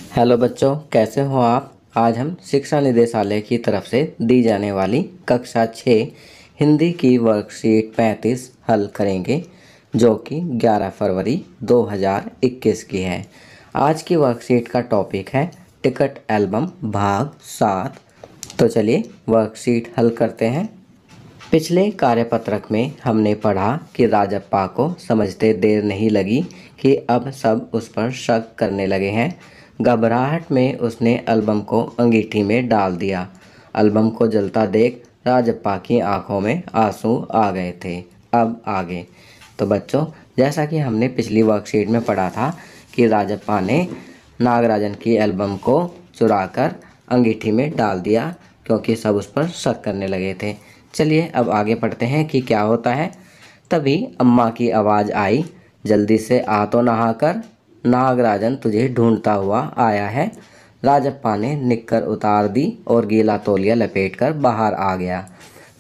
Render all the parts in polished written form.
Hello बच्चों, कैसे हो आप। आज हम शिक्षा निदेशालय की तरफ से दी जाने वाली कक्षा 6 हिंदी की वर्कशीट 35 हल करेंगे, जो कि 11 फरवरी 2021 की है। आज की वर्कशीट का टॉपिक है टिकट एल्बम भाग 7। तो चलिए वर्कशीट हल करते हैं। पिछले कार्यपत्रक में हमने पढ़ा कि राजप्पा को समझते देर नहीं लगी कि अब सब उस पर शक करने लगे हैं। घबराहट में उसने एल्बम को अंगीठी में डाल दिया। एल्बम को जलता देख राजप्पा की आंखों में आंसू आ गए थे। अब आगे तो बच्चों, जैसा कि हमने पिछली वर्कशीट में पढ़ा था कि राजप्पा ने नागराजन की एल्बम को चुराकर अंगीठी में डाल दिया क्योंकि सब उस पर शक करने लगे थे। चलिए अब आगे पढ़ते हैं कि क्या होता है। तभी अम्मा की आवाज़ आई, जल्दी से आ तो नहाकर, नागराजन तुझे ढूंढता हुआ आया है। राजप्पा ने निक्कर उतार दी और गीला तौलिया लपेटकर बाहर आ गया।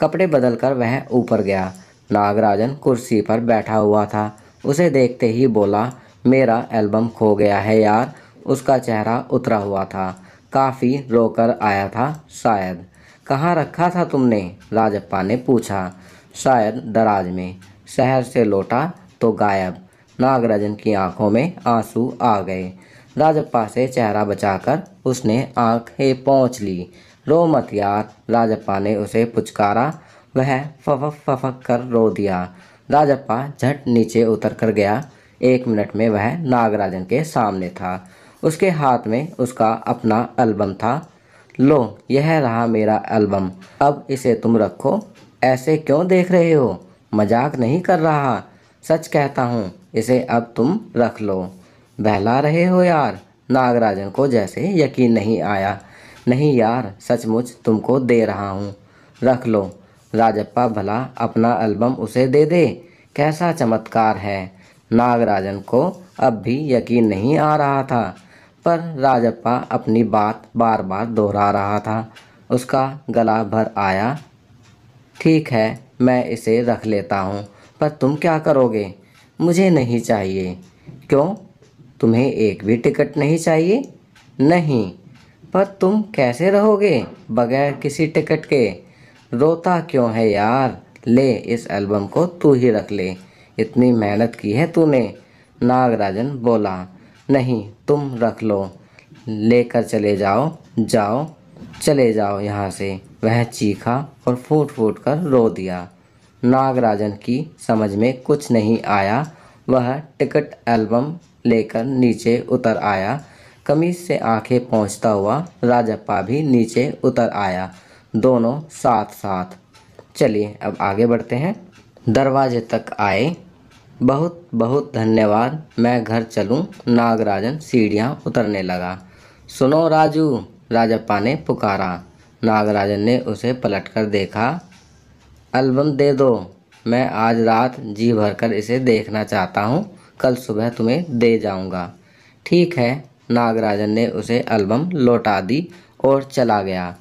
कपड़े बदलकर वह ऊपर गया। नागराजन कुर्सी पर बैठा हुआ था। उसे देखते ही बोला, मेरा एल्बम खो गया है यार। उसका चेहरा उतरा हुआ था, काफ़ी रोकर आया था शायद। कहाँ रखा था तुमने? राजप्पा ने पूछा। शायद दराज में। शहर से लौटा तो गायब। नागराजन की आंखों में आंसू आ गए। राजप्पा से चेहरा बचाकर उसने आंखें पोंछ ली। रो मत यार, राजप्पा ने उसे पुचकारा। वह फफक फफक कर रो दिया। राजप्पा झट नीचे उतर कर गया। 1 मिनट में वह नागराजन के सामने था। उसके हाथ में उसका अपना एल्बम था। लो, यह रहा मेरा एल्बम, अब इसे तुम रखो। ऐसे क्यों देख रहे हो? मजाक नहीं कर रहा, सच कहता हूँ, इसे अब तुम रख लो। बहला रहे हो यार। नागराजन को जैसे यकीन नहीं आया। नहीं यार, सचमुच तुमको दे रहा हूँ, रख लो। राजप्पा भला अपना एल्बम उसे दे दे। कैसा चमत्कार है। नागराजन को अब भी यकीन नहीं आ रहा था, पर राजप्पा अपनी बात बार बार दोहरा रहा था। उसका गला भर आया। ठीक है, मैं इसे रख लेता हूँ, पर तुम क्या करोगे? मुझे नहीं चाहिए। क्यों? तुम्हें एक भी टिकट नहीं चाहिए? नहीं। पर तुम कैसे रहोगे बगैर किसी टिकट के? रोता क्यों है यार? ले, इस एल्बम को तू ही रख ले, इतनी मेहनत की है तूने। नागराजन बोला। नहीं, तुम रख लो, लेकर चले जाओ, जाओ, चले जाओ यहाँ से। वह चीखा और फूट फूट कर रो दिया। नागराजन की समझ में कुछ नहीं आया। वह टिकट एल्बम लेकर नीचे उतर आया। कमीज से आंखें पोंछता हुआ राजप्पा भी नीचे उतर आया, दोनों साथ साथ। चलिए अब आगे बढ़ते हैं। दरवाजे तक आए। बहुत बहुत धन्यवाद, मैं घर चलूं। नागराजन सीढ़ियां उतरने लगा। सुनो राजू, राजप्पा ने पुकारा। नागराजन ने उसे पलटकर देखा। एल्बम दे दो, मैं आज रात जी भरकर इसे देखना चाहता हूँ, कल सुबह तुम्हें दे जाऊँगा। ठीक है। नागराजन ने उसे एल्बम लौटा दी और चला गया।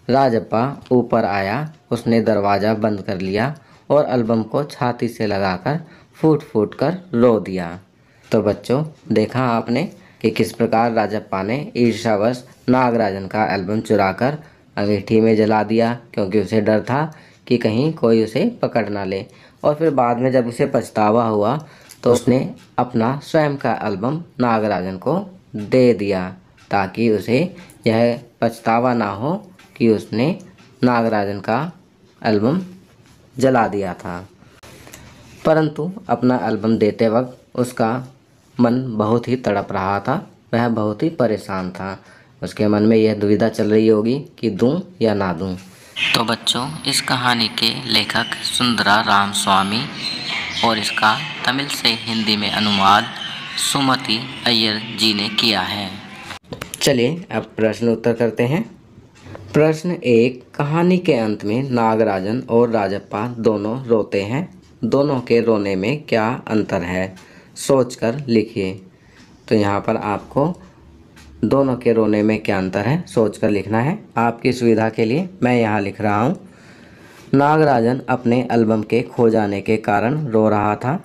राजप्पा ऊपर आया। उसने दरवाज़ा बंद कर लिया और एल्बम को छाती से लगाकर फूट फूट कर रो दिया। तो बच्चों, देखा आपने कि किस प्रकार राजप्पा ने ईर्ष्यावश नागराजन का एल्बम चुराकर अंगीठी में जला दिया, क्योंकि उसे डर था कि कहीं कोई उसे पकड़ ना ले। और फिर बाद में जब उसे पछतावा हुआ तो उसने अपना स्वयं का एल्बम नागराजन को दे दिया, ताकि उसे यह पछतावा ना हो कि उसने नागराजन का एल्बम जला दिया था। परंतु अपना एल्बम देते वक्त उसका मन बहुत ही तड़प रहा था। वह बहुत ही परेशान था। उसके मन में यह दुविधा चल रही होगी कि दूं या ना दूं। तो बच्चों, इस कहानी के लेखक सुंदरा रामस्वामी और इसका तमिल से हिंदी में अनुवाद सुमति अय्यर जी ने किया है। चलिए अब प्रश्न उत्तर करते हैं। प्रश्न 1, कहानी के अंत में नागराजन और राजप्पा दोनों रोते हैं। दोनों के रोने में क्या अंतर है, सोचकर लिखिए। तो यहाँ पर आपको दोनों के रोने में क्या अंतर है सोचकर लिखना है। आपकी सुविधा के लिए मैं यहाँ लिख रहा हूँ। नागराजन अपने एल्बम के खो जाने के कारण रो रहा था,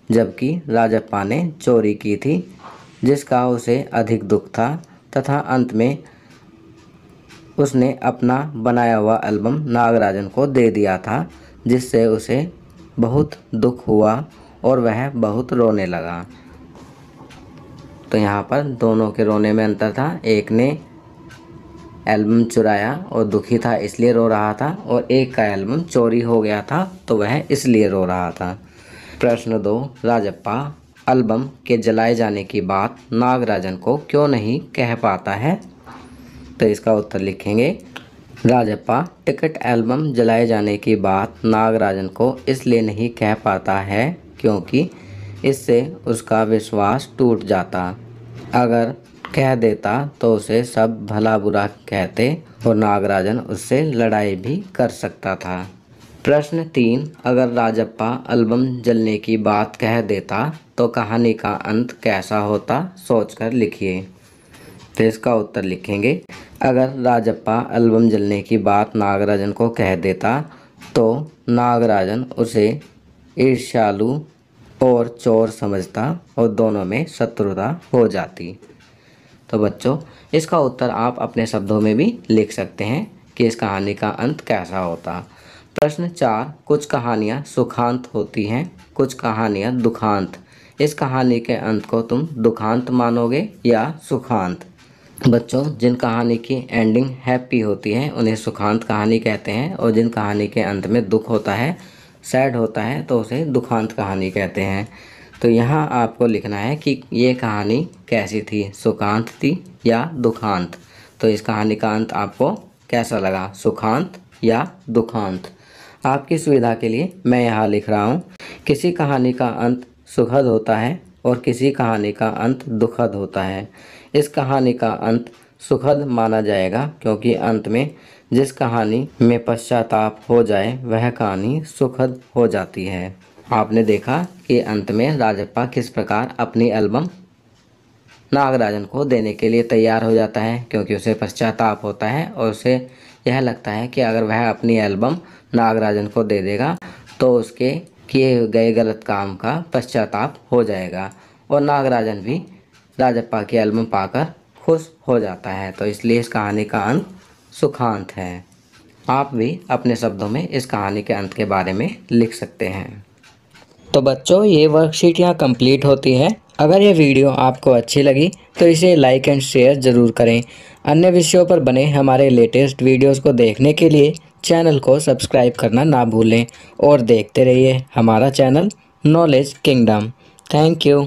जबकि राजप्पा ने चोरी की थी। जिसका उसे अधिक दुख था तथा अंत में उसने अपना बनाया हुआ एल्बम नागराजन को दे दिया था, जिससे उसे बहुत दुख हुआ और वह बहुत रोने लगा। तो यहाँ पर दोनों के रोने में अंतर था। एक ने एल्बम चुराया और दुखी था इसलिए रो रहा था, और एक का एल्बम चोरी हो गया था तो वह इसलिए रो रहा था। प्रश्न 2, राजप्पा एल्बम के जलाए जाने की बात नागराजन को क्यों नहीं कह पाता है? तो इसका उत्तर लिखेंगे, राजप्पा टिकट एल्बम जलाए जाने की बात नागराजन को इसलिए नहीं कह पाता है क्योंकि इससे उसका विश्वास टूट जाता। अगर कह देता तो उसे सब भला बुरा कहते और नागराजन उससे लड़ाई भी कर सकता था। प्रश्न 3, अगर राजप्पा एल्बम जलने की बात कह देता तो कहानी का अंत कैसा होता? सोचकर लिखिए। तो इसका उत्तर लिखेंगे, अगर राजप्पा एल्बम जलने की बात नागराजन को कह देता तो नागराजन उसे ईर्ष्यालु और चोर समझता और दोनों में शत्रुता हो जाती। तो बच्चों, इसका उत्तर आप अपने शब्दों में भी लिख सकते हैं कि इस कहानी का अंत कैसा होता। प्रश्न 4, कुछ कहानियाँ सुखांत होती हैं, कुछ कहानियाँ दुखांत। इस कहानी के अंत को तुम दुखांत मानोगे या सुखांत? बच्चों, जिन कहानी की एंडिंग हैप्पी होती है उन्हें सुखांत कहानी कहते हैं, और जिन कहानी के अंत में दुख होता है, सैड होता है, तो उसे दुखांत कहानी कहते हैं। तो यहाँ आपको लिखना है कि ये कहानी कैसी थी, सुखांत थी या दुखांत। तो इस कहानी का अंत आपको कैसा लगा, सुखांत या दुखांत? आपकी सुविधा के लिए मैं यहाँ लिख रहा हूँ, किसी कहानी का अंत सुखद होता है और किसी कहानी का अंत दुखद होता है। इस कहानी का अंत सुखद माना जाएगा क्योंकि अंत में जिस कहानी में पश्चाताप हो जाए वह कहानी सुखद हो जाती है। आपने देखा कि अंत में राजप्पा किस प्रकार अपनी एल्बम नागराजन को देने के लिए तैयार हो जाता है, क्योंकि उसे पश्चाताप होता है और उसे यह लगता है कि अगर वह अपनी एल्बम नागराजन को दे देगा तो उसके किए गए गलत काम का पश्चाताप हो जाएगा, और नागराजन भी राजप्पा की एल्बम पाकर खुश हो जाता है। तो इसलिए इस कहानी का अंत सुखांत है। आप भी अपने शब्दों में इस कहानी के अंत के बारे में लिख सकते हैं। तो बच्चों, ये वर्कशीट यहाँ कंप्लीट होती है। अगर ये वीडियो आपको अच्छी लगी तो इसे लाइक एंड शेयर ज़रूर करें। अन्य विषयों पर बने हमारे लेटेस्ट वीडियोस को देखने के लिए चैनल को सब्सक्राइब करना ना भूलें और देखते रहिए हमारा channel knowledge kingdom. Thank you.